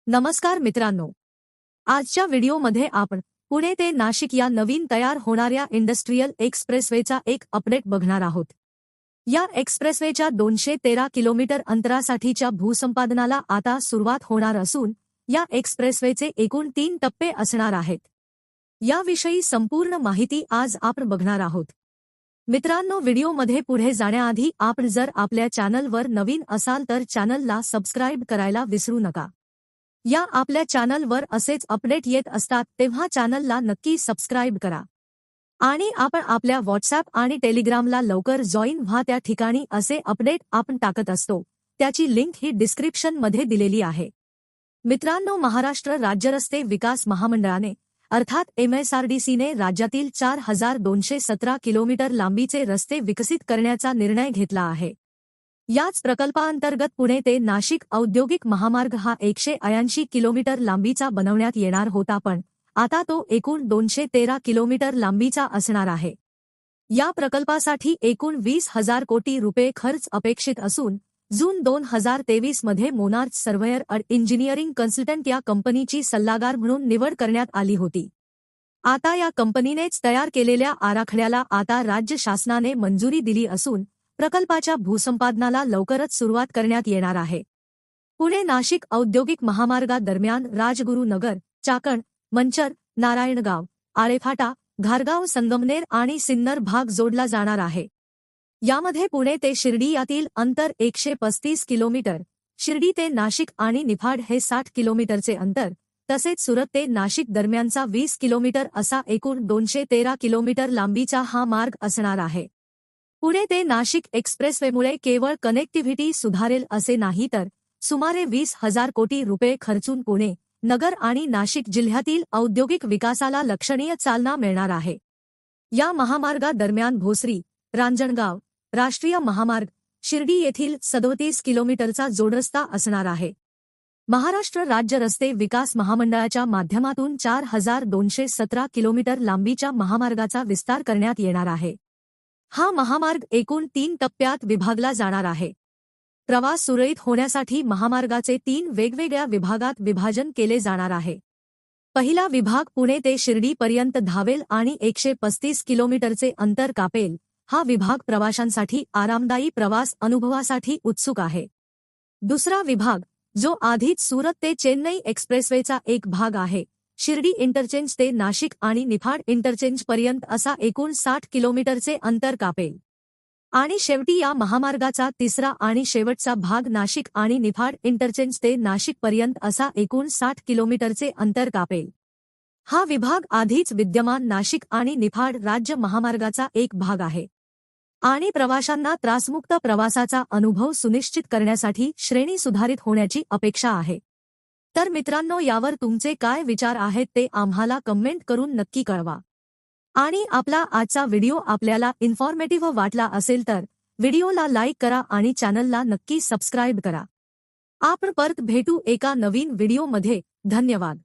नमस्कार मित्रांनो, आजच्या व्हिडिओमध्ये आपण पुणे ते नाशिक या नवीन तयार होणाऱ्या इंडस्ट्रियल एक्सप्रेसवेचा एक अपडेट बघणार आहोत। या एक्सप्रेसवेच्या 213 किलोमीटर अंतरासाठीच्या भूसंपादनाला आता सुरुवात होणार असून या एक्सप्रेसवेचे एकूण 3 टप्पे असणार आहेत। याविषयी संपूर्ण माहिती आज आपण बघणार आहोत। मित्रांनो, व्हिडिओमध्ये पुढे जाण्याआधी आपण जर आपल्या चॅनलवर नवीन असाल तर चॅनलला सबस्क्राइब करायला विसरू नका। या आपल्या चॅनलवर असेच अपडेट येत असतात तेव्हा चॅनलला नक्की सबस्क्राइब करा आणि आपण आपल्या व्हॉट्सॲप आणि टेलिग्रामला लवकर जॉईन व्हा। त्या ठिकाणी असे अपडेट आपण टाकत असतो, त्याची लिंक ही डिस्क्रिप्शनमध्ये दिलेली आहे। मित्रांनो, महाराष्ट्र राज्य रस्ते विकास महामंडळाने अर्थात MSRDCने राज्यातील 4217 किलोमीटर लांबीचे रस्ते विकसित करण्याचा निर्णय घेतला आहे। याच प्रकल्पाअंतर्गत पुणे ते नाशिक औद्योगिक महामार्ग हा 180 किलोमीटर लांबीचा बनवण्यात येणार होता, पण आता तो एकूण 213 किलोमीटर लांबीचा असणार आहे। या प्रकल्पासाठी एकूण 20,000 कोटी रुपये खर्च अपेक्षित असून जून 2023 मध्ये monarch surveyor and engineering consultant या कंपनीची सल्लागार म्हणून निवड करण्यात आली होती। आता या कंपनीनेच तयार केलेल्या आराखड्याला आता राज्य शासनाने मंजुरी दिली असून प्रकल्पाच्या भूसंपादनाला लवकरच सुरुवात करण्यात येणार आहे। पुणे नाशिक औद्योगिक महामार्गादरम्यान राजगुरू नगर, चाकण, मंचर, नारायणगाव, आळेफाटा, घारगाव, संगमनेर आणि सिन्नर भाग जोडला जाणार आहे। यामध्ये पुणे ते शिर्डी यातील अंतर 135 किलोमीटर, शिर्डी ते नाशिक आणि निफाड हे 60 किलोमीटरचे अंतर, तसेच सुरत ते नाशिक दरम्यानचा 20 किलोमीटर असा एकूण 213 किलोमीटर लांबीचा हा मार्ग असणार आहे। पुणे ते नाशिक एक्सप्रेसवेमुळे केवळ कनेक्टिव्हिटी सुधारेल असे नाही तर सुमारे 20,000 कोटी रुपये खर्चून पुणे, नगर आणि नाशिक जिल्ह्यातील औद्योगिक विकासाला लक्षणीय चालना मिळणार आहे। या महामार्गादरम्यान भोसरी, रांजणगाव, राष्ट्रीय महामार्ग, शिर्डी येथील 37 किलोमीटरचा जोडरस्ता असणार आहे। महाराष्ट्र राज्य रस्ते विकास महामंडळाच्या माध्यमातून 4217 किलोमीटर लांबीच्या महामार्गाचा विस्तार करण्यात येणार आहे। हा महामार्ग एकूण 3 टप्प्यात विभागला जाणार आहे। प्रवास सुरळीत होण्यासाठी महामार्गाचे 3 वेगवेगळ्या विभागात विभाजन केले जाणार आहे। पहिला विभाग पुणे ते शिर्डी पर्यंत धावेल आणि 135 किलोमीटरचे अंतर कापेल। हा विभाग प्रवाशांसाठी आरामदायी प्रवास अनुभवासाठी उत्सुक आहे। दुसरा विभाग, जो आधीच सुरत ते चेन्नई एक्सप्रेसवेचा एक भाग आहे, शिर्डी इंटरचेंज ते नाशिक आणि निफाड इंटरचेंज पर्यंत असा एकूण 60 किलोमीटरचे अंतर कापेल। आणि शेवटी या महामार्गाचा तिसरा आणि शेवटचा भाग नाशिक आणि निफाड इंटरचेंज ते नाशिक पर्यंत असा एकूण 60 किलोमीटरचे अंतर कापेल। हा विभाग आधीच विद्यमान नाशिक आणि निफाड राज्य महामार्गाचा एक भाग आहे आणि प्रवाशांना त्रासमुक्त प्रवासाचा अनुभव सुनिश्चित करण्यासाठी श्रेणी सुधारित होण्याची अपेक्षा आहे। तर मित्रांनो, यावर तुमचे काय विचार आहेत ते आम्हाला कमेंट करून नक्की कळवा। आणि आपला आजचा व्हिडिओ आपल्याला इन्फॉर्मेटिव्ह वाटला असेल तर व्हिडिओला लाईक करा आणि चॅनलला नक्की सबस्क्राइब करा। आपण परत भेटू एका नवीन व्हिडिओमध्ये। धन्यवाद।